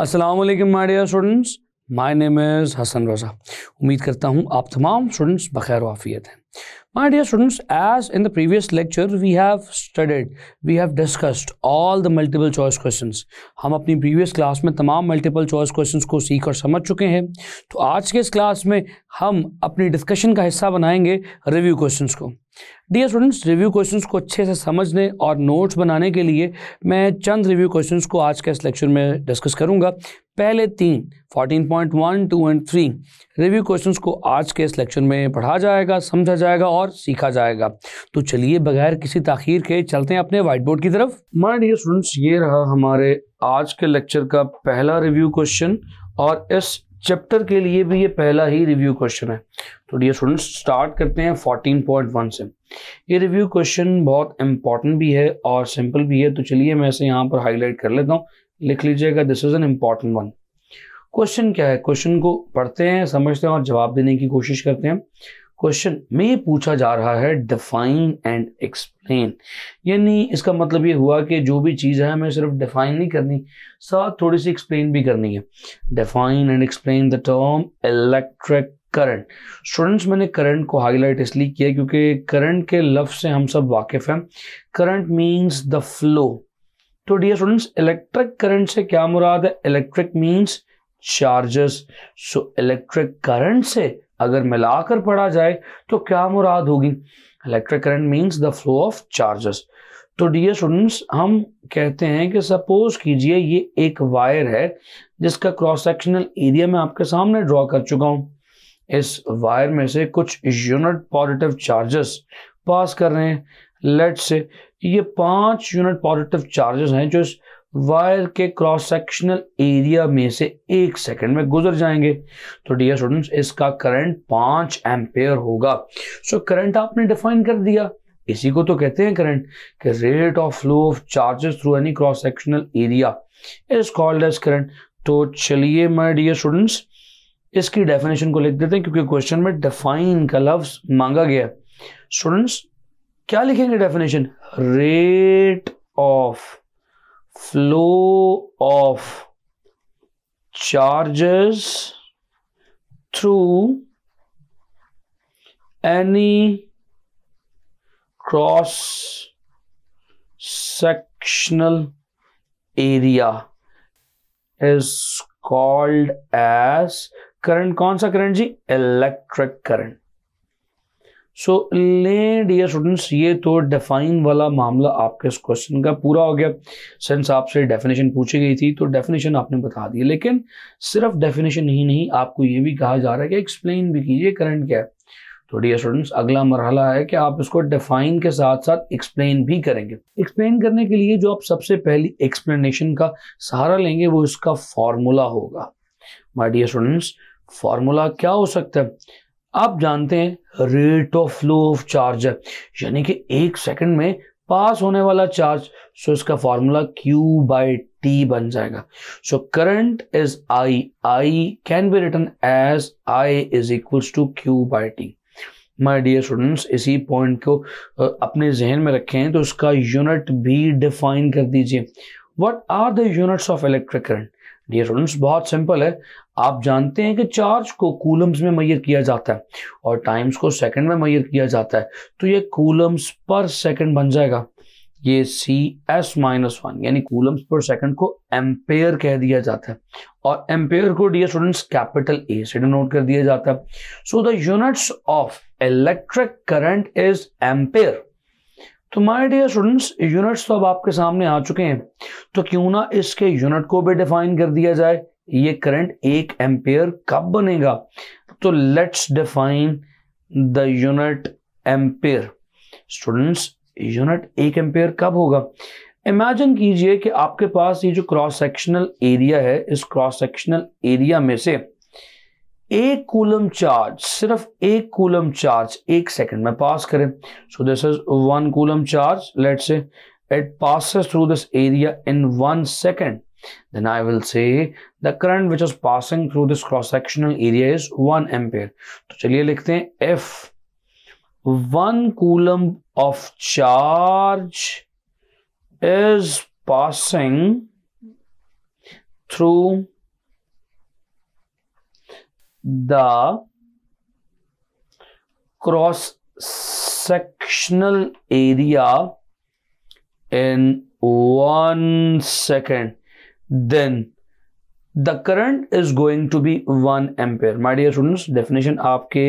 अस्सलाम वालेकुम my dear students, my name is Hasan Raza. उम्मीद करता हूँ आप तमाम स्टूडेंट्स बखैर व आफियत हैं। My dear students, as in the previous lecture we have discussed all the multiple choice questions. हम अपनी previous क्लास में तमाम multiple choice questions को सीख और समझ चुके हैं। तो आज के इस क्लास में हम अपनी डिस्कशन का हिस्सा बनाएंगे रिव्यू क्वेश्चंस को। डियर स्टूडेंट्स, रिव्यू क्वेश्चंस को अच्छे से समझने और नोट्स बनाने के लिए मैं चंद रिव्यू क्वेश्चंस को आज के इस लेक्चर में डिस्कस करूंगा। पहले 14.1, 2 एंड 3 रिव्यू क्वेश्चंस को आज के इस लेक्चर में पढ़ा जाएगा, समझा जाएगा और सीखा जाएगा। तो चलिए बगैर किसी ताखीर के चलते हैं अपने व्हाइट बोर्ड की तरफ। माय डियर स्टूडेंट्स, ये रहा हमारे आज के लेक्चर का पहला रिव्यू क्वेश्चन और इस चैप्टर के लिए भी ये पहला ही रिव्यू क्वेश्चन है। तो डियर स्टूडेंट्स, स्टार्ट करते हैं 14.1 से। ये रिव्यू क्वेश्चन बहुत इंपॉर्टेंट भी है और सिंपल भी है, तो चलिए मैं इसे यहाँ पर हाईलाइट कर लेता हूँ। लिख लीजिएगा, this is an important one. Question क्या है, क्वेश्चन को पढ़ते हैं, समझते हैं और जवाब देने की कोशिश करते हैं। क्वेश्चन में ये पूछा जा रहा है डिफाइन एंड एक्सप्लेन, यानी इसका मतलब ये हुआ कि जो भी चीज़ है हमें सिर्फ डिफाइन नहीं करनी, साथ थोड़ी सी एक्सप्लेन भी करनी है। Define and explain the term electric current. Students, मैंने करंट को हाईलाइट इसलिए किया क्योंकि करंट के लफ्ज से हम सब वाकिफ हैं। Current means the flow. तो डियर स्टूडेंट्स, इलेक्ट्रिक करंट से क्या मुराद है? Electric means charges. So electric current से अगर मिलाकर पढ़ा जाए तो क्या मुराद होगी? Electric current means the flow of charges. तो डियर स्टूडेंट्स, हम कहते हैं कि सपोज कीजिए ये एक वायर है जिसका क्रॉस सेक्शनल एरिया मैं आपके सामने ड्रॉ कर चुका हूं। इस वायर में से कुछ यूनिट पॉजिटिव चार्जेस पास कर रहे हैं। लेट्स से ये 5 यूनिट पॉजिटिव चार्जेस हैं जो इस वायर के क्रॉस सेक्शनल एरिया में से 1 सेकंड में गुजर जाएंगे। तो डियर स्टूडेंट्स, इसका करंट 5 एम्पेयर होगा। सो करंट आपने डिफाइन कर दिया, इसी को तो कहते हैं करंट, कि rate of flow of charges through any cross sectional area is called as current. तो चलिए माय डियर स्टूडेंट्स, इसकी डेफिनेशन को लिख देते हैं क्योंकि क्वेश्चन में डिफाइन का लफ्ज मांगा गया। स्टूडेंट्स, क्या लिखेंगे definition? Rate of flow of charges through any cross sectional area is called as current। कौन सा करंट जी? Electric current. सो लें डियर स्टूडेंट्स, ये तो डिफाइन वाला मामला आपके इस क्वेश्चन का पूरा हो गया। सिंस आपसे डेफिनेशन पूछी गई थी तो डेफिनेशन आपने बता दी, लेकिन सिर्फ डेफिनेशन ही नहीं, आपको ये भी कहा जा रहा है कि एक्सप्लेन भी कीजिए करंट क्या है। तो डियर स्टूडेंट्स, अगला मरहला है कि आप इसको डिफाइन के साथ साथ एक्सप्लेन भी करेंगे। एक्सप्लेन करने के लिए जो आप सबसे पहली एक्सप्लेनेशन का सहारा लेंगे वो इसका फॉर्मूला होगा। माय डियर स्टूडेंट्स, फॉर्मूला क्या हो सकता है? आप जानते हैं rate of flow of charge है, यानी कि 1 सेकंड में पास होने वाला चार्ज। सो इसका फॉर्मूला Q/T बन जाएगा। So current is I can be written as I is equals to Q/T। My dear students, इसी पॉइंट को अपने जहन में रखें तो इसका यूनिट भी डिफाइन कर दीजिए। What are the units of electric current? Dear students, बहुत सिंपल है। आप जानते हैं कि चार्ज को कूलम्स में मेजर किया जाता है और टाइम्स को सेकंड में मेजर किया जाता है, तो ये कूलम्स पर सेकंड बन जाएगा। ये CS-1 यानी कूलम्स पर सेकंड को एम्पेयर कह दिया जाता है और एम्पेयर को डियर स्टूडेंट्स कैपिटल A से डिनोट कर दिया जाता है। So the units of electric current is ampere. तो माय डियर स्टूडेंट्स, यूनिट्स तो अब आपके सामने आ चुके हैं, तो क्यों ना इसके यूनिट को भी डिफाइन कर दिया जाए। ये करंट 1 एम्पेयर कब बनेगा? तो let's define the unit ampere. Students, unit 1 ampere कब होगा? इमेजिन कीजिए कि आपके पास ये जो क्रॉस सेक्शनल एरिया है, इस क्रॉस सेक्शनल एरिया में से 1 कूलम चार्ज, सिर्फ 1 कूलम चार्ज 1 सेकंड में पास करें। So this is 1 coulomb charge. Let's say it passes through this area in 1 second, then I will say the current which is passing through this cross sectional area is 1 ampere। तो चलिए लिखते हैं if 1 coulomb of charge is passing through the cross sectional area in 1 second, then the current is going to be 1 ampere. My dear students, definition आपके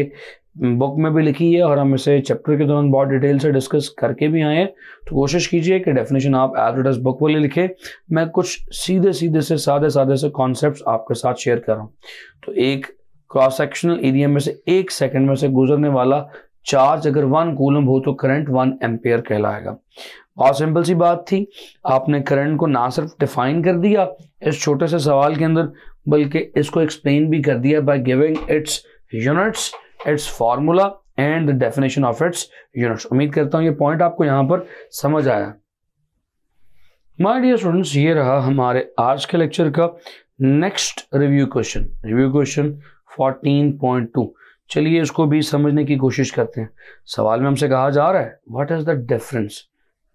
book में भी लिखी है और हम इसे चैप्टर के दौरान बहुत डिटेल से डिस्कस करके भी आए हैं, तो कोशिश कीजिए कि डेफिनेशन आप एज इट इज बुक वाले लिखे। मैं कुछ सीधे सीधे से सादे सादे से कॉन्सेप्ट्स आपके साथ शेयर कर रहा हूँ। तो एक क्रॉस सेक्शनल एरिया में से 1 सेकंड में से गुजरने वाला चार्ज अगर 1 कूलम हो तो करंट 1 एम्पियर कहलाएगा। बहुत सिंपल सी बात थी, आपने करंट को ना सिर्फ डिफाइन कर दिया इस छोटे से सवाल के अंदर, बल्कि इसको एक्सप्लेन भी कर दिया by giving it's units, it's formula and the definition of its units. उम्मीद करता हूं ये पॉइंट आपको यहां पर समझ आया। माय डियर स्टूडेंट्स, ये रहा हमारे आज के लेक्चर का नेक्स्ट रिव्यू क्वेश्चन 14.2। चलिए इसको भी समझने की कोशिश करते हैं। सवाल में हमसे कहा जा रहा है what is the difference.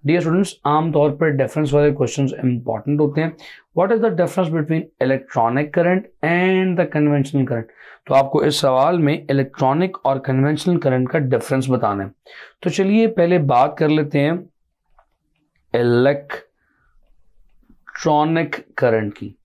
Dear students, आमतौर पर डिफरेंस वाले क्वेश्चंस इंपॉर्टेंट होते हैं। What is the difference between electronic current and the conventional current. तो आपको इस सवाल में इलेक्ट्रॉनिक और कन्वेंशनल करंट का डिफरेंस बताना है। तो चलिए पहले बात कर लेते हैं इलेक्ट्रॉनिक करंट की।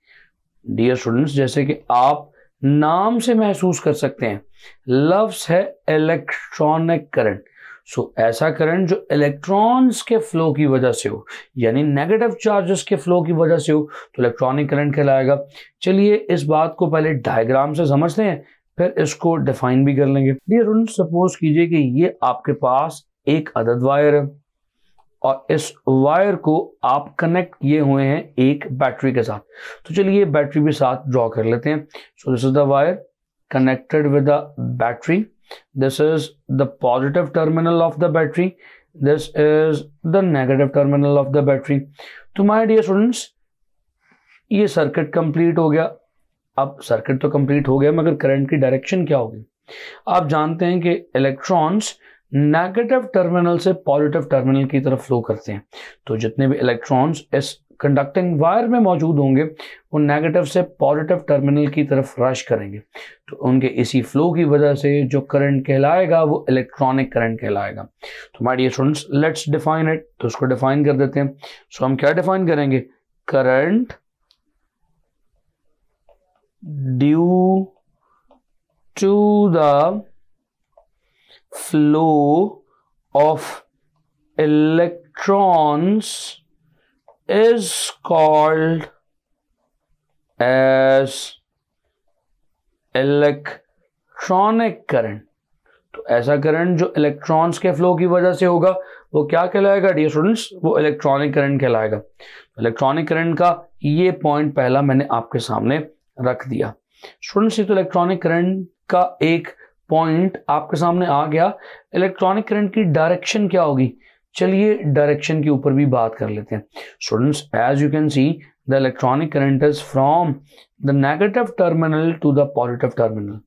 डियर स्टूडेंट्स, जैसे कि आप नाम से महसूस कर सकते हैं, लफ्ज है इलेक्ट्रॉनिक करंट। सो ऐसा करंट जो इलेक्ट्रॉन्स के फ्लो की वजह से हो, यानी नेगेटिव चार्जेस के फ्लो की वजह से हो, तो इलेक्ट्रॉनिक करंट कहलाएगा। चलिए इस बात को पहले डायग्राम से समझते हैं, फिर इसको डिफाइन भी कर लेंगे। डियर स्टूडेंट्स, सपोज कीजिए कि ये आपके पास एक अदद वायर है और इस वायर को आप कनेक्ट किए हुए हैं एक बैटरी के साथ। तो चलिए बैटरी भी साथ ड्रॉ कर लेते हैं। So this is the wire connected with the battery. This is the positive terminal of the battery. This is the negative terminal of the battery. तो my dear students, ये सर्किट कंप्लीट हो गया। अब circuit तो complete हो गया, मगर current की डायरेक्शन क्या होगी। आप जानते हैं कि इलेक्ट्रॉन्स नेगेटिव टर्मिनल से पॉजिटिव टर्मिनल की तरफ फ्लो करते हैं। तो जितने भी इलेक्ट्रॉन्स इस कंडक्टिंग वायर में मौजूद होंगे वो नेगेटिव से पॉजिटिव टर्मिनल की तरफ रश करेंगे। तो उनके इसी फ्लो की वजह से जो करंट कहलाएगा वो इलेक्ट्रॉनिक करंट कहलाएगा। तो my dear students, let's define it. तो उसको डिफाइन कर देते हैं। सो हम क्या डिफाइन करेंगे, current due to the flow of electrons is called as electronic current। तो ऐसा करंट जो इलेक्ट्रॉन्स के फ्लो की वजह से होगा वो क्या कहलाएगा डियर स्टूडेंट्स, वो इलेक्ट्रॉनिक करंट कहलाएगा। इलेक्ट्रॉनिक करंट का ये पॉइंट पहला मैंने आपके सामने रख दिया। स्टूडेंट्स, ये तो इलेक्ट्रॉनिक करंट का एक पॉइंट आपके सामने आ गया। इलेक्ट्रॉनिक करंट की डायरेक्शन क्या होगी, चलिए डायरेक्शन के ऊपर भी बात कर लेते हैं। Students, as you can see the electronic current is from the negative terminal to the positive terminal,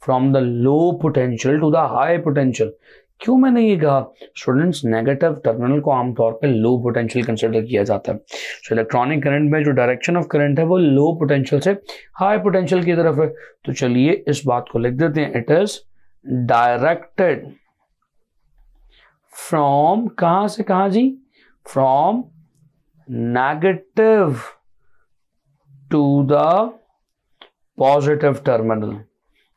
from the low potential to the high potential. क्यों मैंने ये कहा, स्टूडेंट्स नेगेटिव टर्मिनल को आमतौर पर लो पोटेंशियल कंसिडर किया जाता है। सो इलेक्ट्रॉनिक करंट में जो डायरेक्शन ऑफ करंट है वो लो पोटेंशियल से हाई पोटेंशियल की तरफ है। तो चलिए इस बात को लिख देते हैं, इट इज डायरेक्टेड फ्रॉम, कहां से कहां जी, from negative to the positive terminal.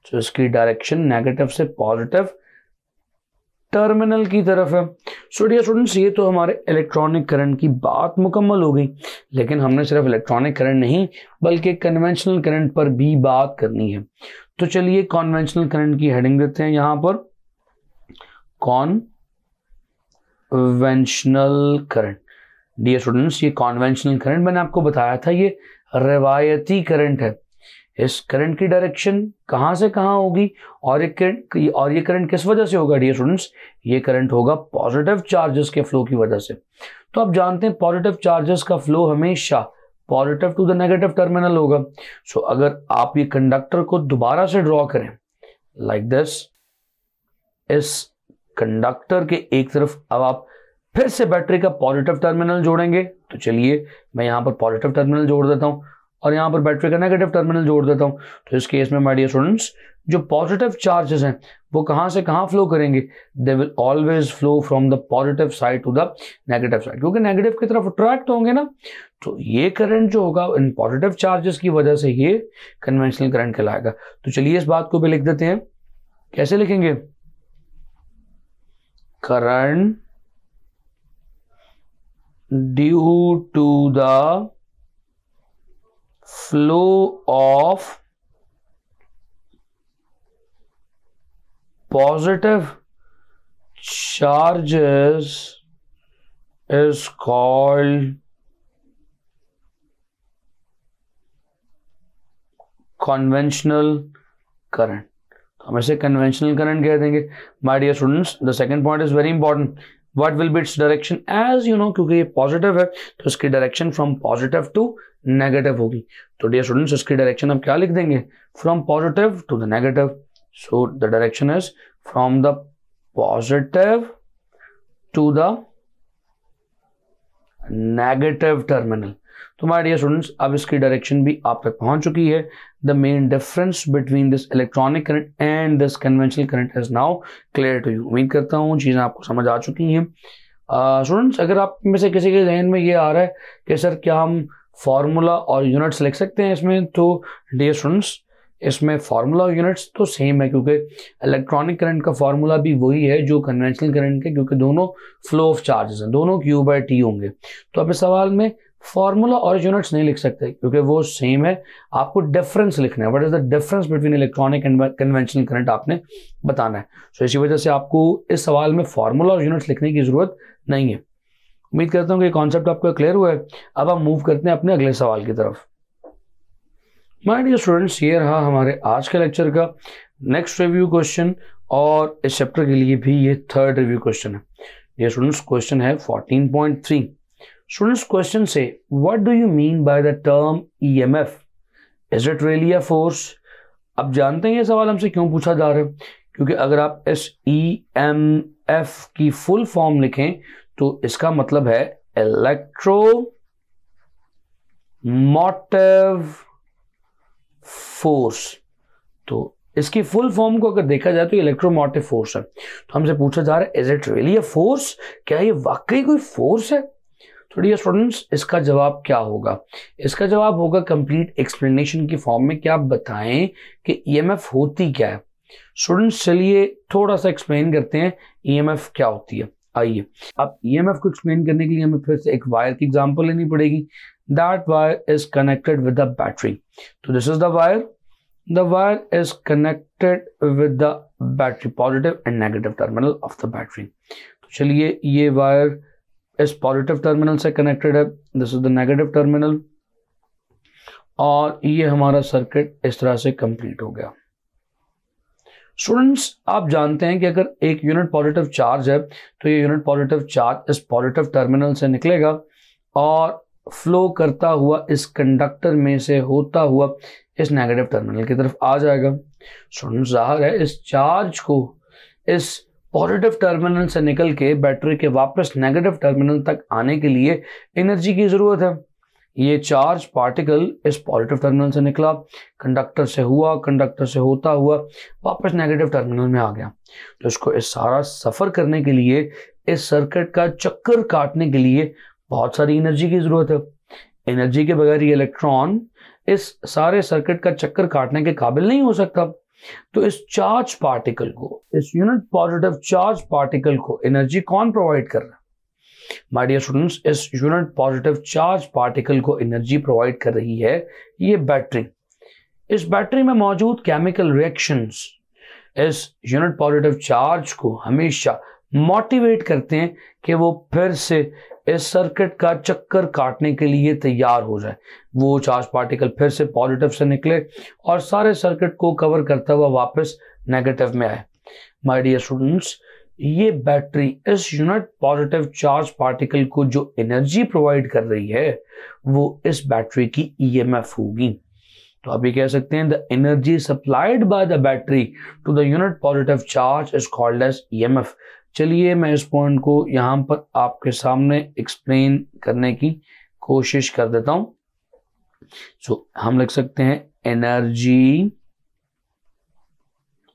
तो इसकी डायरेक्शन नेगेटिव से पॉजिटिव टर्मिनल की तरफ है। सो डियर स्टूडेंट्स, ये तो हमारे इलेक्ट्रॉनिक करंट की बात मुकम्मल हो गई, लेकिन हमने सिर्फ इलेक्ट्रॉनिक करंट नहीं बल्कि कन्वेंशनल करंट पर भी बात करनी है। तो चलिए कन्वेंशनल करंट की हेडिंग देते हैं यहां पर, कन्वेंशनल करंट। डियर स्टूडेंट्स, ये कन्वेंशनल करंट मैंने आपको बताया था ये रवायती करंट है। इस करंट की डायरेक्शन कहां से कहां होगी और ये करंट किस वजह से होगा डियर स्टूडेंट्स, ये करंट होगा पॉजिटिव चार्जेस के फ्लो की वजह से। तो आप जानते हैं पॉजिटिव चार्जेस का फ्लो हमेशा positive to the negative terminal होगा। सो अगर आप ये कंडक्टर को दोबारा से ड्रॉ करें लाइक दिस, इस कंडक्टर के एक तरफ अब आप फिर से बैटरी का पॉजिटिव टर्मिनल जोड़ेंगे। तो चलिए मैं यहां पर पॉजिटिव टर्मिनल जोड़ देता हूं और यहाँ पर बैटरी का नेगेटिव टर्मिनल जोड़ देता हूँ, तो इस केस में माय डियर स्टूडेंट्स जो पॉजिटिव चार्जेस हैं वो कहाँ से कहाँ फ्लो करेंगे, they will always flow from the positive side to the negative side, क्योंकि नेगेटिव की तरफ अट्रैक्ट होंगे ना। तो ये करंट जो होगा इन पॉजिटिव चार्जेस की वजह से ये कन्वेंशनल करंट कहलाएगा। तो चलिए इस बात को भी लिख देते हैं, कैसे लिखेंगे, current due to the flow of positive charges is called conventional current। तो हम इसे conventional current कह देंगे। My dear students, the second point is very important. What will be its direction? As you know, क्योंकि ये positive है तो इसकी direction from positive to negative होगी। तो dear students, इसकी direction हम क्या लिख देंगे, from positive to the negative। So the direction is from the positive to the negative terminal। तो my dear students, अब इसकी डायरेक्शन भी आप तक पहुंच चुकी है। The main difference between this electronic current and this conventional current is now clear to you। उम्मीद करता हूँ चीज़ें आपको समझ आ चुकी हैं। स्टूडेंट्स, अगर आप में से किसी के जहन में ये आ रहा है कि सर क्या हम फॉर्मूला और यूनिट्स लिख सकते हैं इसमें, तो डियर स्टूडेंट्स इसमें फार्मूला और यूनिट्स तो सेम है, क्योंकि इलेक्ट्रॉनिक करंट का फार्मूला भी वही है जो कन्वेंशनल करंट के, क्योंकि दोनों फ्लो ऑफ चार्जेस हैं, दोनों Q/T होंगे। तो अब इस सवाल में फार्मूला और यूनिट्स नहीं लिख सकते क्योंकि वो सेम है, आपको डिफरेंस लिखना है। What is the difference between electronic and conventional current आपने बताना है। सो इसी वजह से आपको इस सवाल में फार्मूला और यूनिट्स लिखने की जरूरत नहीं है। उम्मीद करता हूँ कि कॉन्सेप्ट आपको क्लियर हुआ है। अब हम मूव करते हैं अपने अगले सवाल की तरफ। माय डियर स्टूडेंट्स, ये रहा हमारे आज के लेक्चर का नेक्स्ट रिव्यू क्वेश्चन, और इस चैप्टर के लिए भी ये थर्ड रिव्यू क्वेश्चन है। डियर स्टूडेंट्स, क्वेश्चन है 14.3। स्टूडेंट्स, क्वेश्चन से what do you mean by the term EMF, is it really a force. अब जानते हैं ये सवाल हमसे क्यों पूछा जा रहा है, क्योंकि अगर आप इस EMF की फुल फॉर्म लिखें तो इसका मतलब है इलेक्ट्रो मोटिव फोर्स। तो इसकी फुल फॉर्म को अगर देखा जाए तो इलेक्ट्रोमोटिव फोर्स है। तो हमसे पूछा जा रहा है is it really a force, क्या ये वाकई कोई फोर्स है। तो डियर स्टूडेंट्स, इसका जवाब क्या होगा, इसका जवाब होगा कंप्लीट एक्सप्लेनेशन की फॉर्म में कि आप बताएं कि EMF होती क्या है। स्टूडेंट्स, चलिए थोड़ा सा एक्सप्लेन करते हैं EMF क्या होती है। आइए, अब EMF को एक्सप्लेन करने के लिए हमें फिर से एक वायर की एग्जांपल लेनी पड़ेगी। That wire is connected with the battery. So this is the wire. The wire is connected with the battery, positive and negative terminal of the battery. तो चलिए, ये वायर इस पॉजिटिव टर्मिनल से connected है, this is the negative terminal, और ये हमारा circuit इस तरह से कंप्लीट हो गया। स्टूडेंट्स, आप जानते हैं कि अगर एक यूनिट पॉजिटिव चार्ज है तो ये यूनिट पॉजिटिव चार्ज इस पॉजिटिव टर्मिनल से निकलेगा और फ्लो करता हुआ इस कंडक्टर में से होता हुआ इस नेगेटिव टर्मिनल की तरफ आ जाएगा। स्टूडेंट्स, जाहिर है इस चार्ज को इस पॉजिटिव टर्मिनल से निकल के बैटरी के वापस नेगेटिव टर्मिनल तक आने के लिए एनर्जी की जरूरत है। ये चार्ज पार्टिकल इस पॉजिटिव टर्मिनल से निकला, कंडक्टर से हुआ, कंडक्टर से होता हुआ वापस नेगेटिव टर्मिनल में आ गया। तो इसको इस सारा सफर करने के लिए, इस सर्किट का चक्कर काटने के लिए बहुत सारी एनर्जी की जरूरत है। एनर्जी के बगैर ये इलेक्ट्रॉन इस सारे सर्किट का चक्कर काटने के काबिल नहीं हो सकता। तो इस चार्ज पार्टिकल को, इस यूनिट पॉजिटिव चार्ज पार्टिकल को एनर्जी कौन प्रोवाइड कर रहा है? माय डियर स्टूडेंट्स, इस यूनिट पॉजिटिव चार्ज पार्टिकल को एनर्जी प्रोवाइड कर रही है ये बैटरी। इस बैटरी में मौजूद केमिकल रिएक्शंस इस यूनिट पॉजिटिव चार्ज को हमेशा मोटिवेट करते हैं कि वो फिर से इस सर्किट का चक्कर काटने के लिए तैयार हो जाए। वो चार्ज पार्टिकल फिर से पॉजिटिव से निकले और सारे सर्किट को कवर करता हुआ वापस नेगेटिव में आए। माय डियर स्टूडेंट्स, ये बैटरी इस यूनिट पॉजिटिव चार्ज पार्टिकल को जो एनर्जी प्रोवाइड कर रही है वो इस बैटरी की EMF होगी। तो आप ये कह सकते हैं the energy supplied by the battery to the unit positive charge is called as EMF। चलिए मैं इस पॉइंट को यहां पर आपके सामने एक्सप्लेन करने की कोशिश कर देता हूं। सो हम लिख सकते हैं energy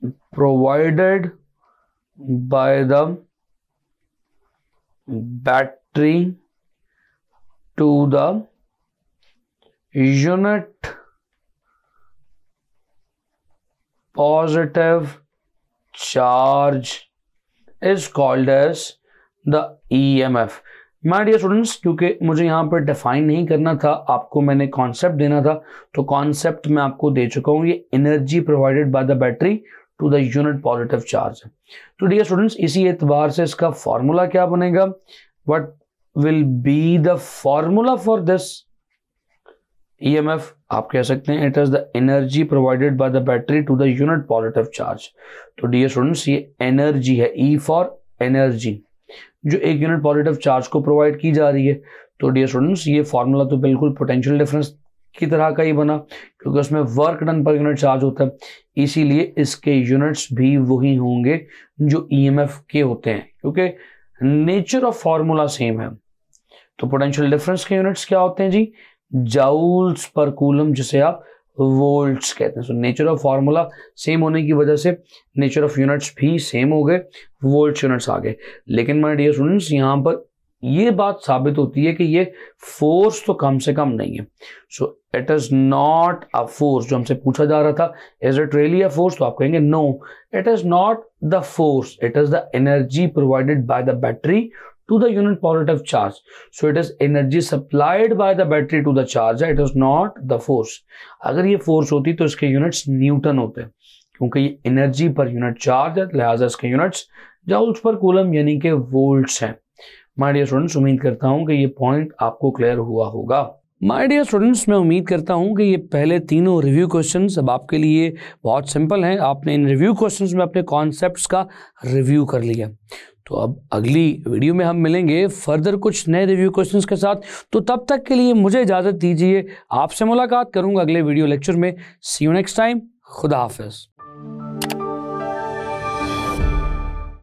provided by the battery to the unit positive charge is called as the EMF। My dear students, क्योंकि मुझे यहाँ पर डिफाइन नहीं करना था, आपको मैंने कॉन्सेप्ट देना था, तो कॉन्सेप्ट मैं आपको दे चुका हूँ। ये energy provided by the battery to the unit positive charge है। तो डियर स्टूडेंट्स, इसी एतबार से इसका फॉर्मूला क्या बनेगा? What will be the formula for this EMF? आप कह सकते हैं it is the energy provided by the battery to the unit positive charge. तो डियर स्टूडेंट्स, ये एनर्जी है, E फॉर एनर्जी, जो एक यूनिट पॉजिटिव चार्ज को प्रोवाइड की जा रही है। तो डियर स्टूडेंट्स, ये फॉर्मूला तो बिल्कुल पोटेंशियल डिफरेंस की तरह का ही बना, क्योंकि उसमें work done per unit charge होता है, इसीलिए इसके यूनिट्स भी वही होंगे जो EMF के होते हैं, क्योंकि नेचर ऑफ फॉर्मूला सेम है। तो पोटेंशियल डिफरेंस के यूनिट्स क्या होते हैं जी? जाउल्स पर कूलम, जिसे आप वोल्ट्स कहते हैं। So nature of formula same होने की वजह से नेचर ऑफ यूनिट्स भी सेम हो गए, वोल्ट्स यूनिट्स आ गए। लेकिन माय डियर स्टूडेंट्स, यहाँ पर ये बात साबित होती है कि ये फोर्स तो कम से कम नहीं है। So it is not a force. जो हमसे पूछा जा रहा था, is it really a force, तो आप कहेंगे no, it is not the force, it is the energy provided by the battery to the unit positive charge. So it is energy supplied by the battery to the charge. It is not the force. अगर ये force होती तो इसके units Newton होते, क्योंकि ये energy per unit charge है, लिहाजा इसके यूनिट्स जाउल्स पर कूलम यानी कि वोल्ट्स हैं। माय डियर स्टूडेंट्स, उम्मीद करता हूं कि ये पॉइंट आपको क्लियर हुआ होगा। माय डियर स्टूडेंट्स, मैं उम्मीद करता हूं कि ये पहले तीनों रिव्यू क्वेश्चंस अब आपके लिए बहुत सिंपल हैं। आपने इन रिव्यू क्वेश्चंस में अपने कॉन्सेप्ट्स का रिव्यू कर लिया। तो अब अगली वीडियो में हम मिलेंगे फर्दर कुछ नए रिव्यू क्वेश्चंस के साथ। तो तब तक के लिए मुझे इजाज़त दीजिए, आपसे मुलाकात करूंगा अगले वीडियो लेक्चर में। सी यू नेक्स्ट टाइम। खुदा हाफिज़।